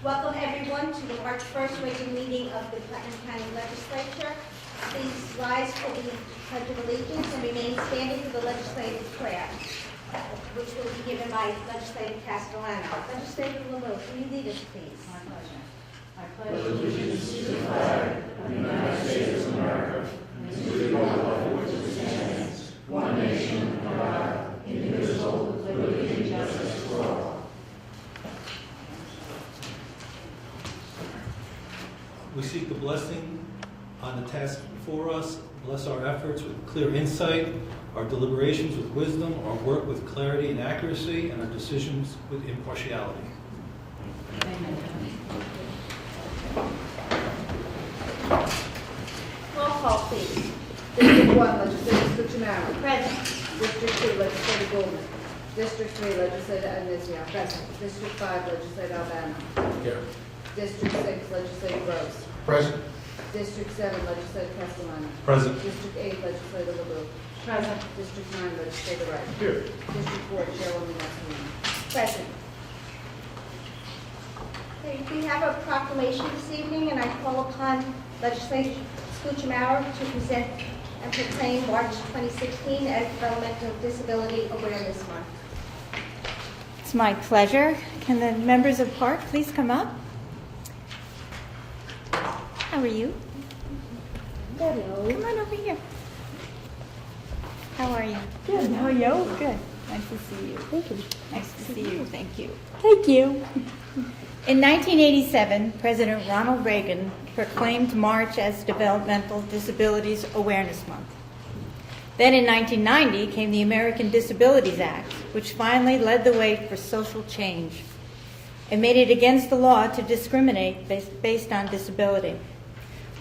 Welcome everyone to the March 1st regular meeting of the Putnam County Legislature. Please rise for the Pledge of Allegiance and remain standing for the legislative prayer, which will be given by Legislator Castellano. Legislator Lulu, can you lead us, please? My pleasure. I pledge allegiance to the flag of the United States of America and to the republic for which it stands, one nation, under God, indivisible, with liberty and justice for all. We seek the blessing on the task before us. Bless our efforts with clear insight, our deliberations with wisdom, our work with clarity and accuracy, and our decisions with impartiality. Amen. Roll call, please. District 1, Legislator Scuccinaro. Present. District 2, Legislator Goldman. District 3, Legislator Anizio. Present. District 5, Legislator Albano. Here. District 6, Legislator Gross. Present. District 7, Legislator Castellano. Present. District 8, Legislator LeBeau. Present. District 9, Legislator Wright. Here. District 4, Chairwoman Nassimino. Present. Okay, we have a proclamation this evening, and I call upon Legislator Scuccinaro to present and proclaim March 2016 as Developmental Disability Awareness Month. It's my pleasure. Can the members of PARC please come up? How are you? Hello. Come on over here. How are you? Good. How are you? Good. Nice to see you. Thank you. Nice to see you. Thank you. Thank you. In 1987, President Ronald Reagan proclaimed March as Developmental Disabilities Awareness Month. Then in 1990 came the American Disabilities Act, which finally led the way for social change and made it against the law to discriminate based on disability.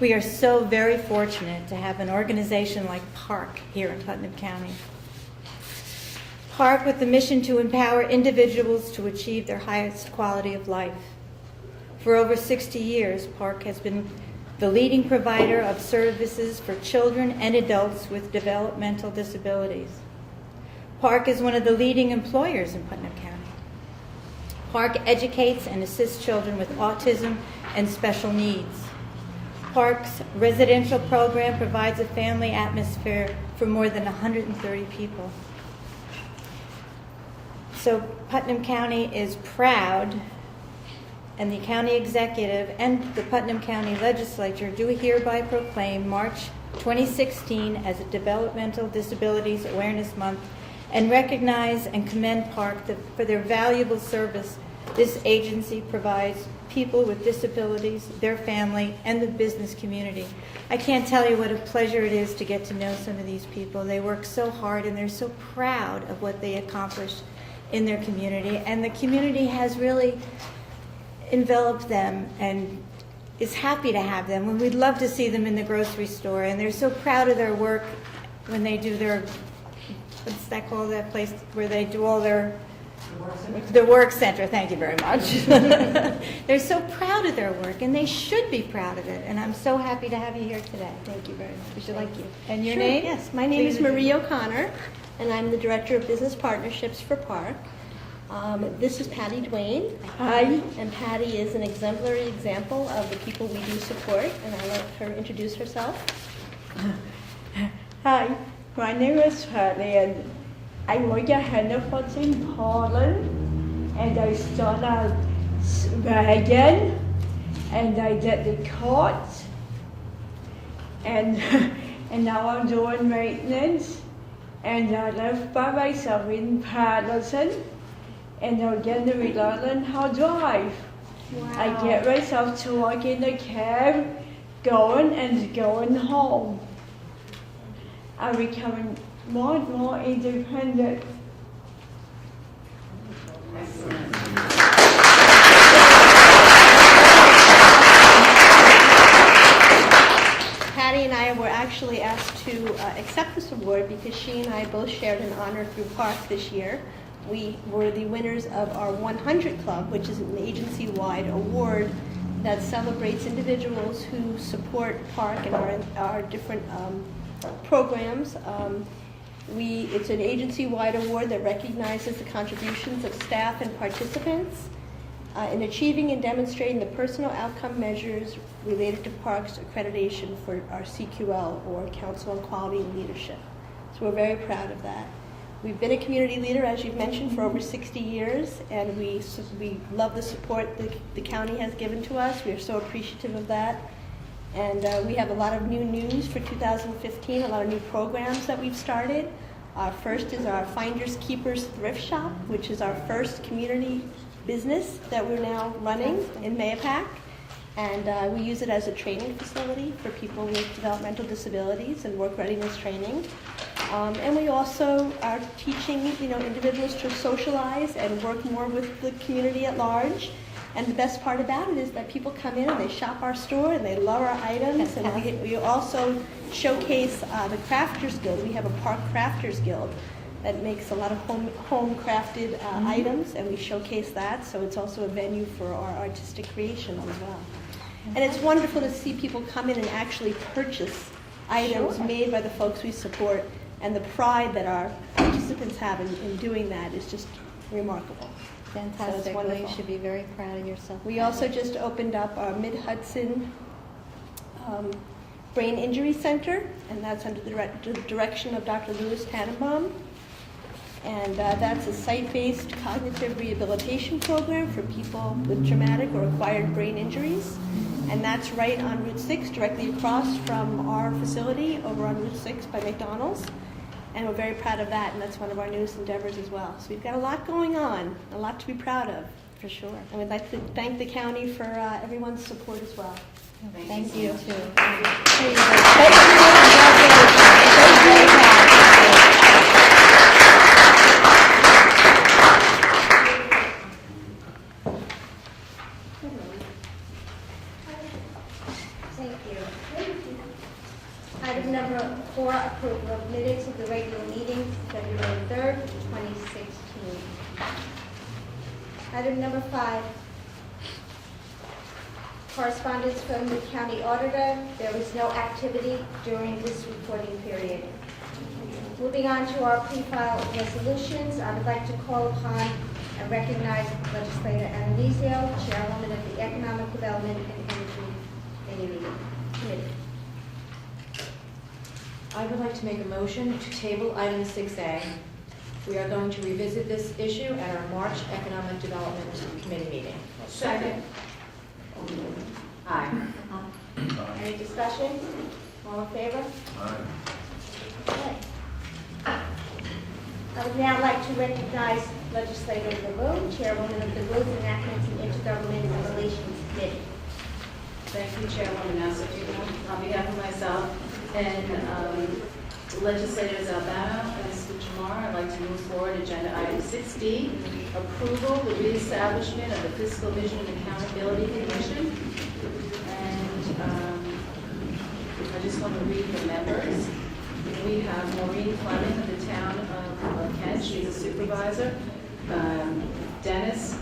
We are so very fortunate to have an organization like PARC here in Putnam County. PARC with the mission to empower individuals to achieve their highest quality of life. For over 60 years, PARC has been the leading provider of services for children and adults with developmental disabilities. PARC is one of the leading employers in Putnam County. PARC educates and assists children with autism and special needs. PARC's residential program provides a family atmosphere for more than 130 people. So Putnam County is proud, and the county executive and the Putnam County Legislature do hereby proclaim March 2016 as a Developmental Disabilities Awareness Month and recognize and commend PARC for their valuable service this agency provides people with disabilities, their family, and the business community. I can't tell you what a pleasure it is to get to know some of these people. They work so hard and they're so proud of what they accomplished in their community, and the community has really enveloped them and is happy to have them. And we'd love to see them in the grocery store, and they're so proud of their work when they do their, what's that called, that place where they do all their, the work center. Thank you very much. They're so proud of their work, and they should be proud of it. And I'm so happy to have you here today. Thank you very much. We should like you. And your Sure, name? Yes, my name is Marie O'Connor, and I'm the Director of Business Partnerships for PARC. This is Patty Duane. Hi. And Patty is an exemplary example of the people we do support, and I'll let her introduce herself. Hi, my name is Patty, and I work at Hannaford in Poland, and I started out wagon, and I did the cart, and and now I'm doing maintenance, and I live by myself in Patterson, and I'm getting to learn how to drive. Wow. I get myself to work in a cab, going and going home. I'm becoming more and more independent. Patty and I were actually asked to accept this award because she and I both shared an honor through PARC this year. We were the winners of our 100 Club, which is an agency-wide award that celebrates individuals who support PARC and our different programs. It's an agency-wide award that recognizes the contributions of staff and participants. in achieving and demonstrating the personal outcome measures related to parks accreditation for our CQL, or Council on Quality and Leadership. So we're very proud of that. We've been a community leader, as you've mentioned, for over 60 years, and we love the support the county has given to us. We are so appreciative of that. And we have a lot of new news for 2015, a lot of new programs that we've started. First is our Finders Keepers Thrift Shop, which is our first community business that we're now running in Mayapack. And we use it as a training facility for people with developmental disabilities and work readiness training. And we also are teaching, individuals to socialize and work more with the community at large. And the best part about it is that people come in and they shop our store and they love our items. And we also showcase the Crafters Guild. We have a Park Crafters Guild that makes a lot of home crafted items, and we showcase that. So it's also a venue for our artistic creations as well. And it's wonderful to see people come in and actually purchase items made by the folks we support. And the pride that our participants have in doing that is just remarkable. Fantastic. So Well, you should be very proud of yourself. We also just opened up our Mid-Hudson Brain Injury Center, and that's under the direction of Dr. Louis Tannenbaum. And that's a site-based cognitive rehabilitation program for people with traumatic or acquired brain injuries. And that's right on Route 6, directly across from our facility over on Route 6 by McDonald's. And we're very proud of that, and that's one of our newest endeavors as well. So we've got a lot going on, a lot to be proud of, for sure. And we'd like to thank the county for everyone's support as well. Thank you. Thank you. Item number 4, approval of minutes of the regular meeting, February 3rd, 2016. Item number 5, correspondence from the county auditor. There was no activity during this reporting period. Moving on to our pre-filed resolutions, I would like to call upon and recognize Legislator Anastasio, Chairwoman of the Economic Development and Energy Committee. I would like to make a motion to table item 6A. We are going to revisit this issue at our March Economic Development Committee meeting. Second. Aye. Any discussion? All in favor? Okay. I would now like to recognize Legislator LaRue, Chairwoman of the Rules, Enactments, and Intergovernmental Relations Committee. Thank you, Chairwoman Nasser. On behalf of myself and legislators Albano and Scuchamar, I'd like to move forward agenda item 6D, approval, the reestablishment of the Fiscal Vision and Accountability Commission. And I just want to read the members. We have Maureen Fleming of the town of Kent, she's a supervisor. Dennis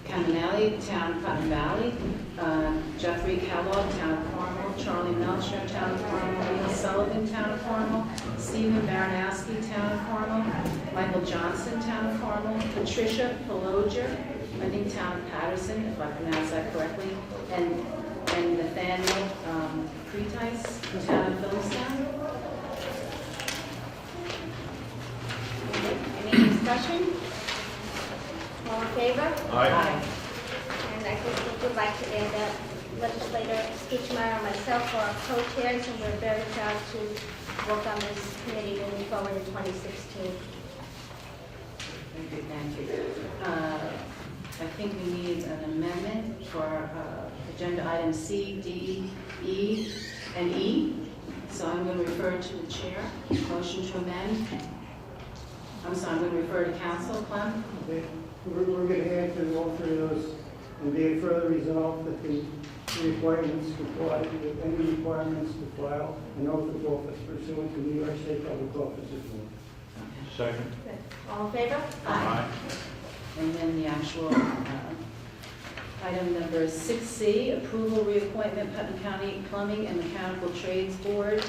Caminelli, town of Putnam Valley. Jeffrey Kellogg, town of Cornwall. Charlie Melcher, town of Cornwall. Neil Sullivan, town of Cornwall. Stephen Baranowski, town of Cornwall. Michael Johnson, town of Cornwall. Patricia Peloger, I think town of Patterson, if I pronounce that correctly. And Nathaniel Pretis, town of Phillipstown. Any discussion? All in favor? Aye. And I just would like to add that Legislator Scuchamar and myself are co-chairs, and we're very proud to work on this committee moving forward in 2016. Very good, thank you. I think we need an amendment for agenda items C, D, E, and E. So I'm going to refer to the chair. Motion to amend. I'm sorry, I'm going to refer to council. Clem? Okay. We're going to add to all three of those, and be it further resolved that the requirements required, any requirements to file an oath of office pursuant to New York State Public Office Rule. Second. All in favor? Aye. And then the actual item number 6C, approval reappointment Putnam County Plumbing and Mechanical Trades Board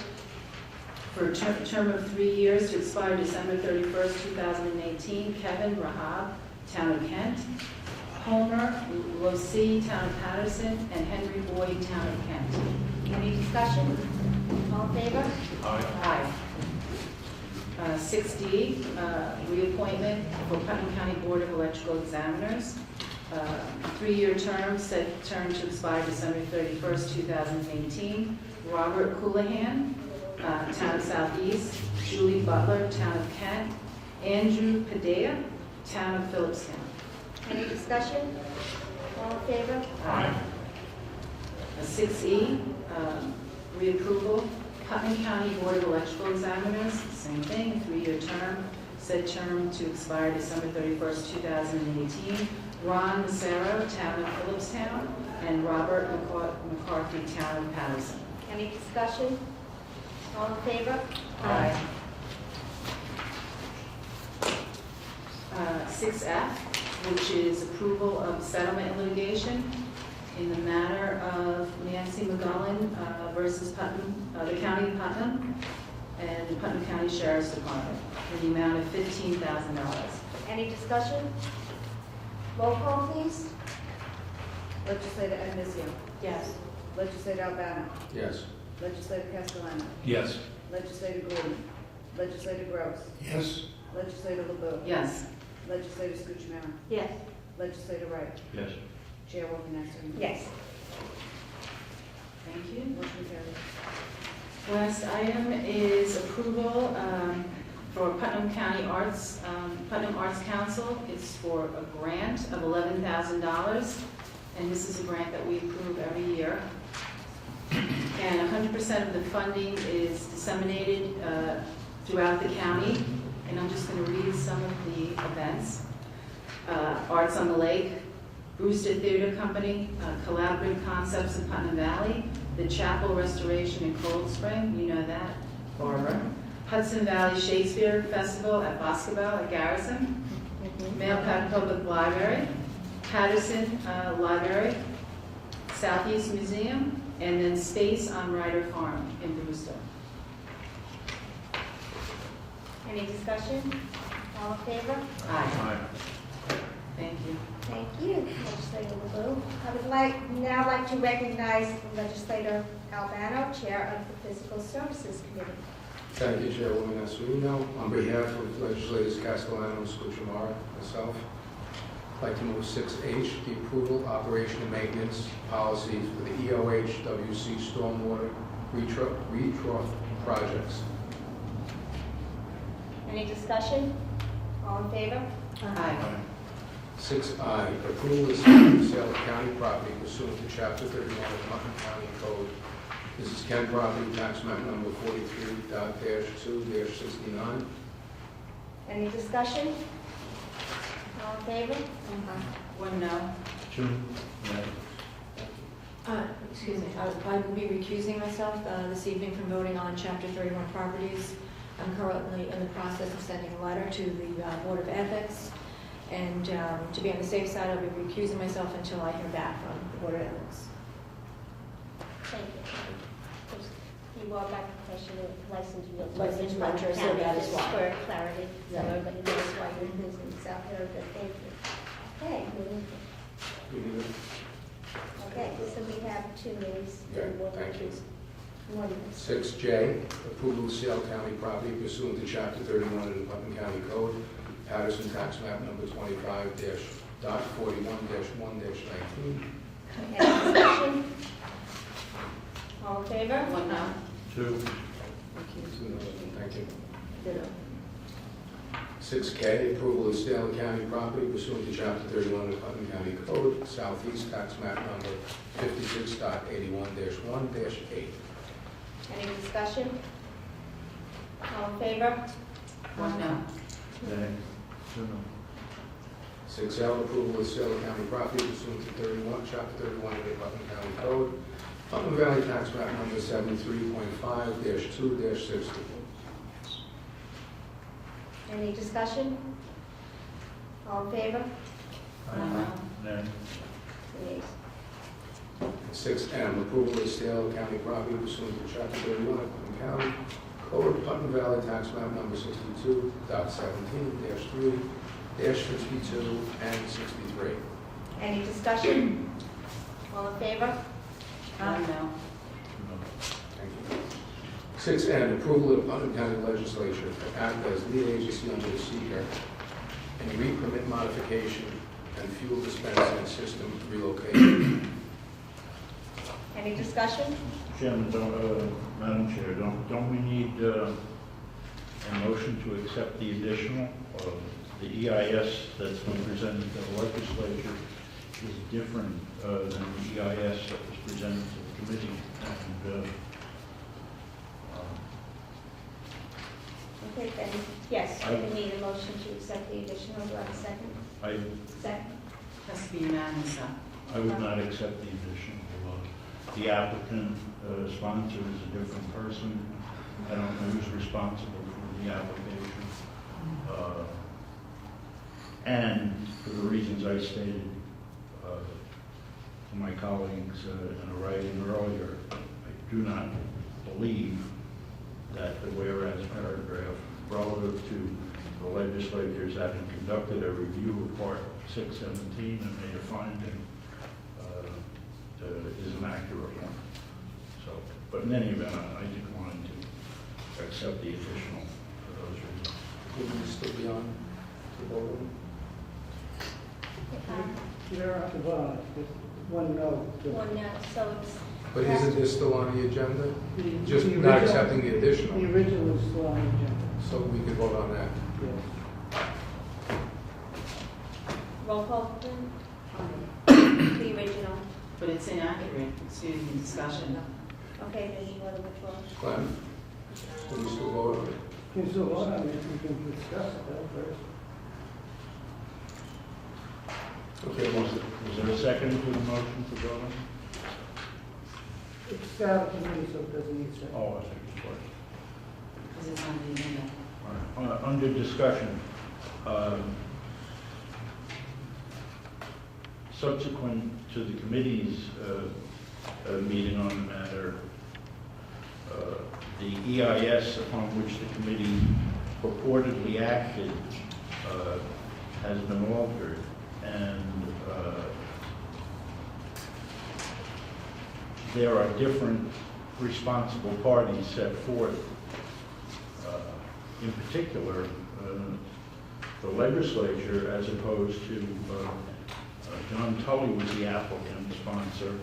for a term of 3 years to expire December 31st, 2018. Kevin Rahab, Town of Kent, Homer Losi, Town of Patterson, and Henry Boyd, Town of Kent. Any discussion? All in favor? Aye. 6D, reappointment for Putnam County Board of Electrical Examiners. 3-year term, set term to expire December 31st, 2018. Robert Coulihan, Town of Southeast. Julie Butler, Town of Kent. Andrew Padilla, Town of Phillipstown. Any discussion? All in favor? Aye. 6E, reapproval, Putnam County Board of Electrical Examiners, same thing, 3-year term, said term to expire December 31st, 2018. Ron Massaro, Town of Phillipstown, and Robert McCarthy, Town of Patterson. Any discussion? All in favor? Aye. 6F, which is approval of settlement litigation in the matter of Nancy McGullen versus Putnam, the County of Putnam, and the Putnam County Sheriff's Department in the amount of $15,000. Any discussion? Roll call, please. Legislator Anvisio. Yes. Legislator Albano. Yes. Legislator Castellano. Yes. Legislator Gordon. Legislator Gross. Yes. Legislator LeBeau. Yes. Legislator Scuchamera. Yes. Legislator Wright. Yes. Chairwoman Nasser. Yes. Thank you. Motion carries. Last item is approval for Putnam County Arts, Putnam Arts Council. It's for a grant of $11,000, and this is a grant that we approve every year. And 100% of the funding is disseminated throughout the county, and I'm just going to read some of the events. Arts on the Lake, Brewster Theater Company, Collaborative Concepts in Putnam Valley, the Chapel Restoration in Cold Spring, you know that, Barbara. Hudson Valley Shakespeare Festival at Boscobel at Garrison, Mailpack Public Library, Patterson Library, Southeast Museum, and then Space on Ryder Farm in Brewster. Any discussion? All in favor? Aye. Thank you. Thank you, Legislator LeBeau. I would now like to recognize Legislator Albano, Chair of the Physical Services Committee. Thank you, Chairwoman Astorino. On behalf of Legislators Castellano and Scuchamara, myself, I'd like to move 6H, the approval, operation, and maintenance policies for the EOH WC stormwater retrough projects. Any discussion? All in favor? Aye. 6I, approval of sale of county property pursuant to Chapter 31 of Putnam County Code. This is Kent property, tax map number 43.2-69. Any discussion? All in favor? One no. Excuse me, I will be recusing myself this evening from voting on Chapter 31 properties. I'm currently in the process of sending a letter to the Board of Ethics, and to be on the safe side, I'll be recusing myself until I hear back from the Board of Ethics. Thank you. You are back professional licensed realtor. Licensed in realtor, so County, that is just why. For clarity, so Yeah. everybody knows why you're in business out there, but thank you. Okay, okay, so we have 2 names. Okay, thank you. One. 6J, approval of sale of county property pursuant to Chapter 31 of the Putnam County Code, Patterson tax map number 25-41-1-19. Any discussion? All in favor? One no. Thank you. Ditto. 6K, approval of sale of county property pursuant to Chapter 31 of the Putnam County Code, Southeast tax map number 56.81-1-8. Any discussion? All in favor? One no. 6L, approval of sale of county property pursuant to Chapter 31 of the Putnam County Code, Putnam Valley tax map number 73.5-2-60. Any discussion? All in favor? One no. Yes. 6M, approval of sale of county property pursuant to Chapter 31 of Putnam County Code, Putnam Valley tax map number 62.17-3, 62 and 63. Any discussion? All in favor? No. Thank you. 6N, approval of Putnam County Legislature to act as lead agency under the seeker in re-permit modification and fuel dispensing system relocation. Any discussion? Chairman, Madam Chair, don't we need a motion to accept the additional? The EIS that's been presented to the legislature is different than the EIS that was presented to the committee. And, Okay, then, yes, we need a motion to accept the additional. Do I have a second? Second. Has to be unanimous, though. I would not accept the additional. The applicant sponsor is a different person. I don't know who's responsible for the application. And for the reasons I stated to my colleagues in a writing earlier, I do not believe that the whereas paragraph relative to the legislatures having conducted a review of Part 617 and made a finding is an accurate one. So, but in any event, I decline to accept the additional for those reasons. Would you still be on the vote? You don't have to vote on it, just one no. One no, so it's. But isn't this still on the agenda? Just The not original- accepting the additional? The original is still on the agenda, So we can vote on that. yes. Roll call, the original. But it's inaccurate, excuse me, discussion. Okay, then you want to withdraw. Glenn? Can we still vote on it? You can still vote on it, we can discuss it though first. Okay, Was there a second to the motion to vote on? It's out of committee, so it doesn't need second. Oh, I think it's right. Because it's on the agenda. All right. Under discussion, subsequent to the committee's meeting on the matter, the EIS upon which the committee purportedly acted has been altered, and there are different responsible parties set forth. In particular, the legislature, as opposed to John Tully was the applicant sponsor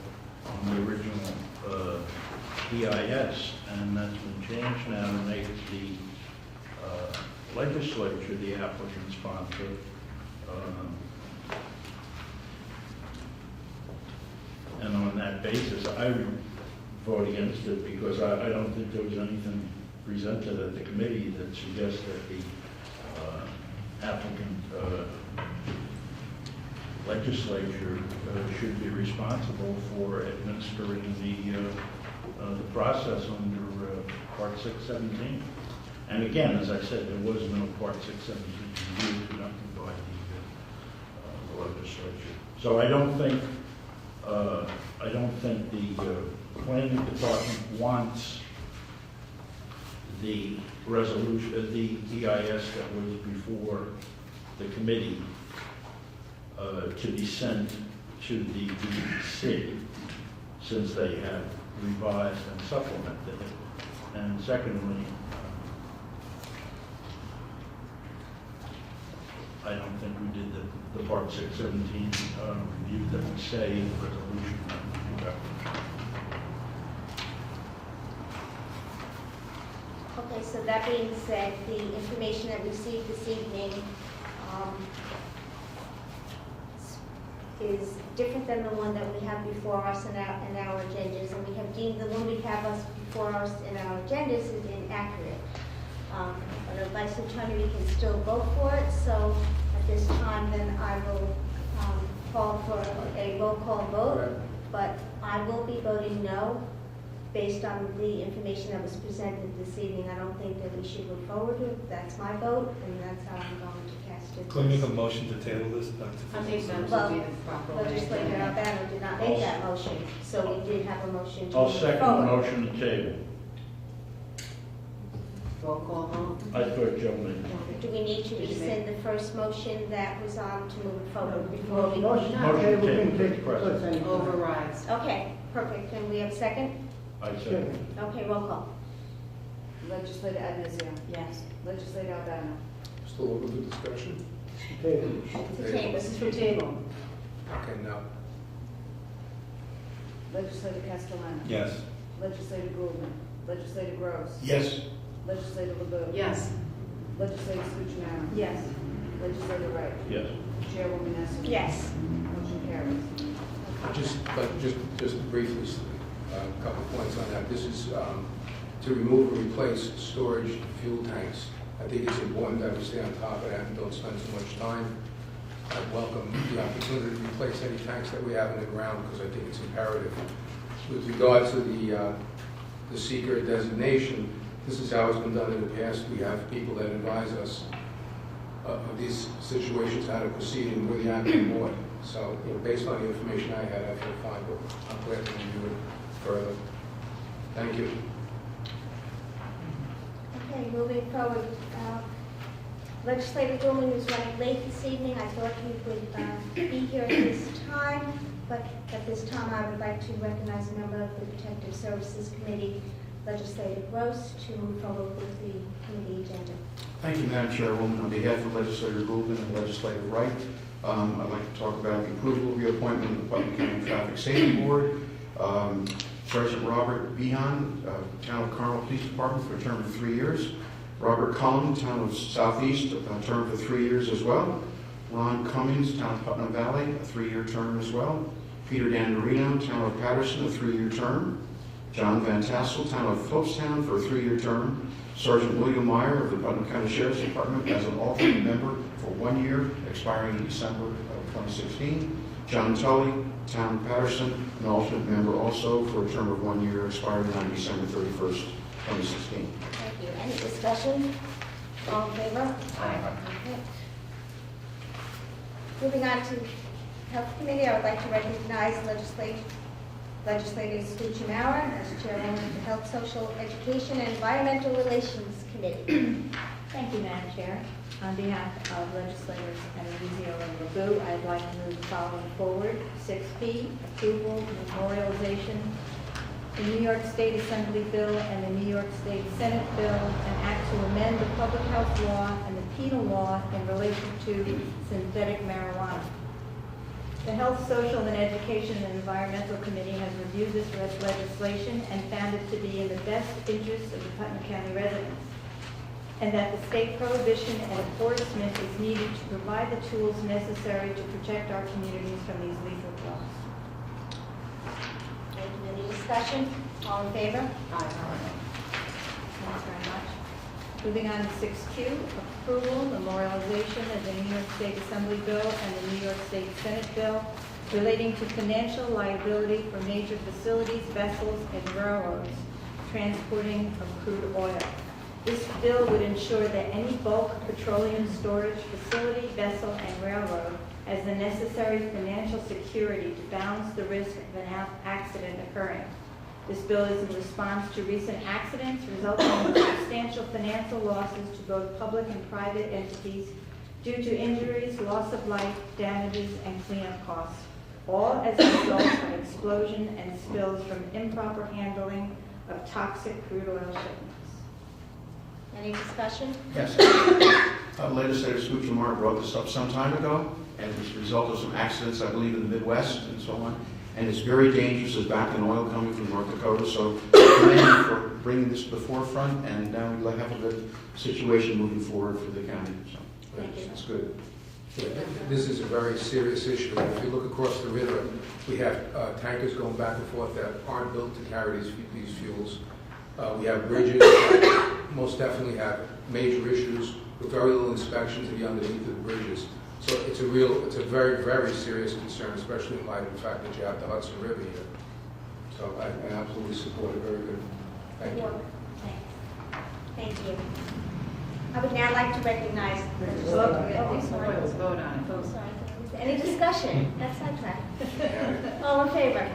on the original EIS, and that's been changed now to make the legislature the applicant sponsor. And on that basis, I would vote against it because I don't think there was anything presented at the committee that suggests that the applicant legislature should be responsible for administering the process under Part 617. And again, as I said, there was no Part 617 review conducted by the legislature. So I don't think the planning department wants the resolution, the EIS that was before the committee to be sent to the DEC, since they have revised and supplemented it. And secondly, I don't think we did the Part 617 review that would say in the resolution that we conducted. Okay, so that being said, the information that we received this evening is different than the one that we have before us in our agendas, and we have deemed the one we have us before us in our agendas is inaccurate. But advice attorney, we can still vote for it, so at this time, then I will call for a roll call vote, but I will be voting no, based on the information that was presented this evening. I don't think that we should move forward with it. That's my vote, and that's how I'm going to cast it. Can we make a motion to table this? I think that Well, would be the proper way. Legislator Albano did not make that motion, so we did have a motion to I'll move second the forward. motion to table. Roll call vote. I thought Joe made it. Do we need to rescind the first motion that was on to move it forward before we? Motion Motion table can table, take President. place anytime. Overrides. Okay, perfect. Can we have a second? I said, Okay, roll call. Legislator Adamizio. Yes. Legislator Albano. Still open to discussion? Table. To table. This is for table. Okay, no. Legislator Castellano. Yes. Legislator Goulden. Legislator Gross. Yes. Legislator LeBeau. Yes. Legislator Scucciaro. Yes. Legislator Wright. yes. Chairwoman Nestor. Yes. Motion carries. Just briefly, a couple of points on that. This is to remove or replace storage fuel tanks. I think it's important that we stay on top of that and don't spend so much time. I welcome the opportunity to replace any tanks that we have in the ground because I think it's imperative. With regard to the seeker designation, this is how it's been done in the past. We have people that advise us of these situations, how to proceed, and we're the acting board. So, based on the information I had, I feel fine, but I'm glad to review it further. Thank you. Okay, moving forward. Legislator Goulden is running late this evening. I thought he would be here at this time, but at this time I would like to recognize a member of the Protective Services Committee, Legislator Gross, to move forward with the committee agenda. Thank you, Madam Chairwoman. On behalf of Legislator Goulden and Legislator Wright, I'd like to talk about the approval of reappointment of the Putnam County Traffic Safety Board. Sergeant Robert Behan, Town of Carmel Police Department, for a term of 3 years. Robert Cullen, Town of Southeast, a term for 3 years as well. Ron Cummings, Town of Putnam Valley, a 3-year term as well. Peter Dandarino, Town of Patterson, a 3-year term. John Van Tassel, Town of Phillipstown, for a 3-year term. Sergeant William Meyer of the Putnam County Sheriff's Department as an alternate member for 1 year, expiring in December of 2016. John Tully, Town of Patterson, an alternate member also for a term of 1 year, expiring on December 31st, 2016. Thank you. Any discussion? All in favor? Aye. Okay. Moving on to Health Committee, I would like to recognize Legislator Scucciaro as Chairwoman of the Health, Social, Education, and Environmental Relations Committee. Thank you, Madam Chair. On behalf of legislators Adamizio and LeBeau, I'd like to move the following forward. 6B, approval, memorialization, the New York State Assembly bill and the New York State Senate bill, an act to amend the public health law and the penal law in relation to synthetic marijuana. The Health, Social, and Education and Environmental Committee has reviewed this legislation and found it to be in the best interest of the Putnam County residents, and that the state prohibition and enforcement is needed to provide the tools necessary to protect our communities from these lethal drugs. Thank you. Any discussion? All in favor? Thanks very much. Moving on to 6Q, approval, memorialization of the New York State Assembly bill and the New York State Senate bill relating to financial liability for major facilities, vessels, and railroads transporting of crude oil. This bill would ensure that any bulk petroleum storage facility, vessel, and railroad has the necessary financial security to balance the risk of an accident occurring. This bill is in response to recent accidents resulting in substantial financial losses to both public and private entities due to injuries, loss of life, damages, and cleanup costs, all as a result of explosion and spills from improper handling of toxic crude oil shipments. Any discussion? Yes. Legislator Scucciaro brought this up some time ago, and it's a result of some accidents, I believe, in the Midwest and so on. And it's very dangerous. There's back in oil coming from North Dakota. So thank you for bringing this to the forefront, and now we have a good situation moving forward for the county. So Thank you. It's good. Yeah, this is a very serious issue. If you look across the river, we have tankers going back and forth that aren't built to carry these fuels. We have bridges that most definitely have major issues with very little inspection to the underneath of the bridges. So it's a very, very serious concern, especially in light of the fact that you have the Hudson River here. So I absolutely support it. Very good. Thank you. Thank you. I would now like to recognize. Let's vote on it. Sorry. Any discussion? That's sidetracked. All in favor?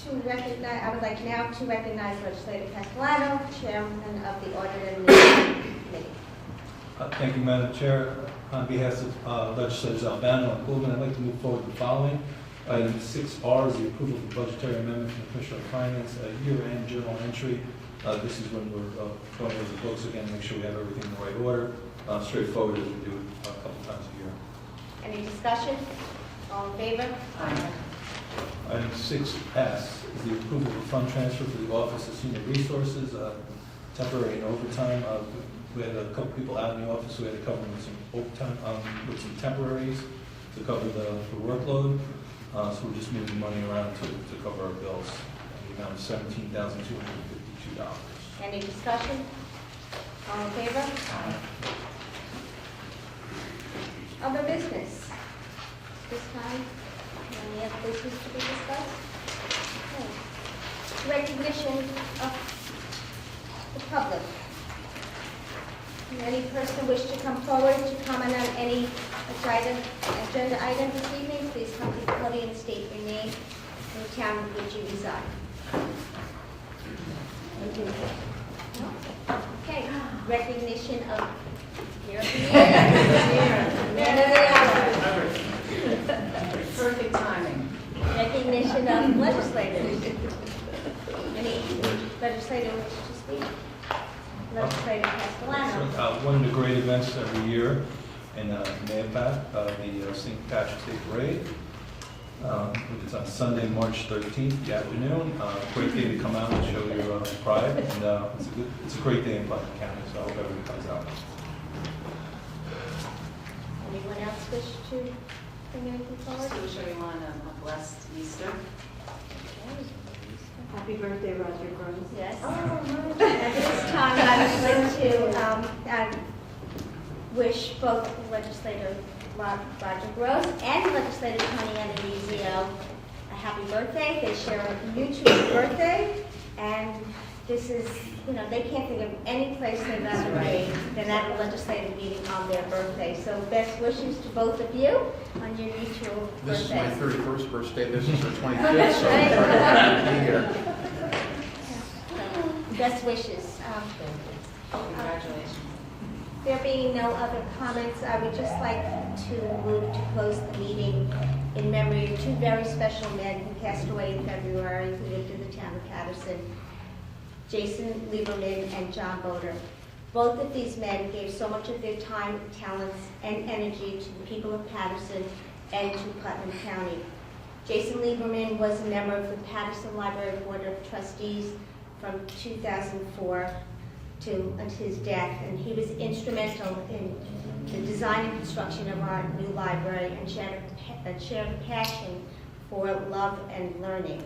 I would like now to recognize Legislator Castellano, Chairman of the Audit and Administration Committee. Thank you, Madam Chair. On behalf of Legislators Albano and Goldman, I'd like to move forward with the following. Item 6R is the approval of the budgetary amendment from the Commissioner of Finance, a year-end journal entry. This is when we're going over the books again, make sure we have everything in the right order. Straightforward as we do it a couple times a year. Any discussion? All in favor? Aye. Item 6S is the approval of fund transfer for the Office of Senior Resources, temporary and overtime. We had a couple people out in the office, so we had to cover them with some overtime, with some temporaries to cover the workload. So we're just moving money around to cover our bills. The amount of $17,252. Any discussion? All in favor? Aye. Other business? This time, any other business to be discussed? Okay. Recognition of the public. Any person wish to come forward to comment on any agenda item this evening, please come to the podium and state your name and the town in which you reside. Okay, recognition of year of the year. Man of the hour. Perfect timing. Recognition of legislators. Any legislator wish to speak? Legislator Castellano. One of the great events every year in Mayapath, the St. Patrick's Day Parade. It's on Sunday, March 13th, the afternoon. Great day to come out and show your pride, and it's a great day in Putnam County, so I hope everyone comes out. Anyone else wish to bring anything forward? Just wish everyone a blessed Easter. Happy birthday, Roger Groves. Yes. At this time, I would like to wish both Legislator Roger Groves and Legislator Tony Anastasio a happy birthday. They share a mutual birthday, and this is, they can't think of any place they'd rather be than at a legislative meeting on their birthday. So best wishes to both of you on your mutual This is birthday. my 31st birthday, this is her 25th, so I'm very happy to be here. Best wishes. Congratulations. There being no other comments, I would just like to move to close the meeting in memory of two very special men who passed away in February who lived in the town of Patterson, Jason Lieberman and John Boder. Both of these men gave so much of their time, talents, and energy to the people of Patterson and to Putnam County. Jason Lieberman was a member of the Patterson Library Board of Trustees from 2004 to his death, and he was instrumental in the design and construction of our new library and shared a passion for love and learning.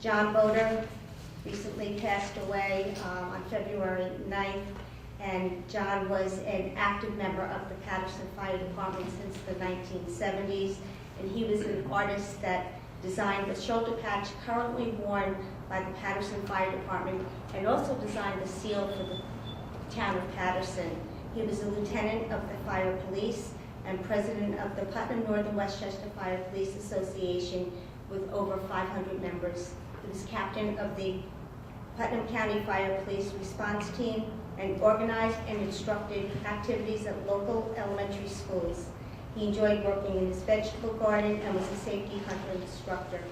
John Boder recently passed away on February 9th, and John was an active member of the Patterson Fire Department since the 1970s, and he was an artist that designed the shoulder patch currently worn by the Patterson Fire Department, and also designed the seal for the town of Patterson. He was a lieutenant of the Fire Police and president of the Putnam Northern Westchester Fire Police Association with over 500 members. He was captain of the Putnam County Fire Police Response Team and organized and instructed activities at local elementary schools. He enjoyed working in his vegetable garden and was a safety hunter instructor.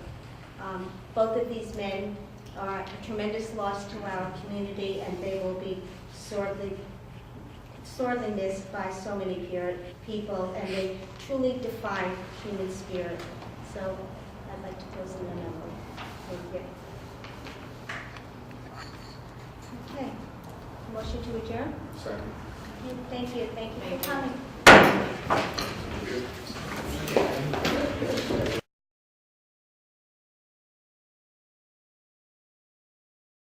Both of these men are a tremendous loss to our community, and they will be sorely missed by so many people, and they truly define human spirit. So I'd like to close in a memo. Thank you. Okay. Motion to adjourn? Second. Thank you for coming.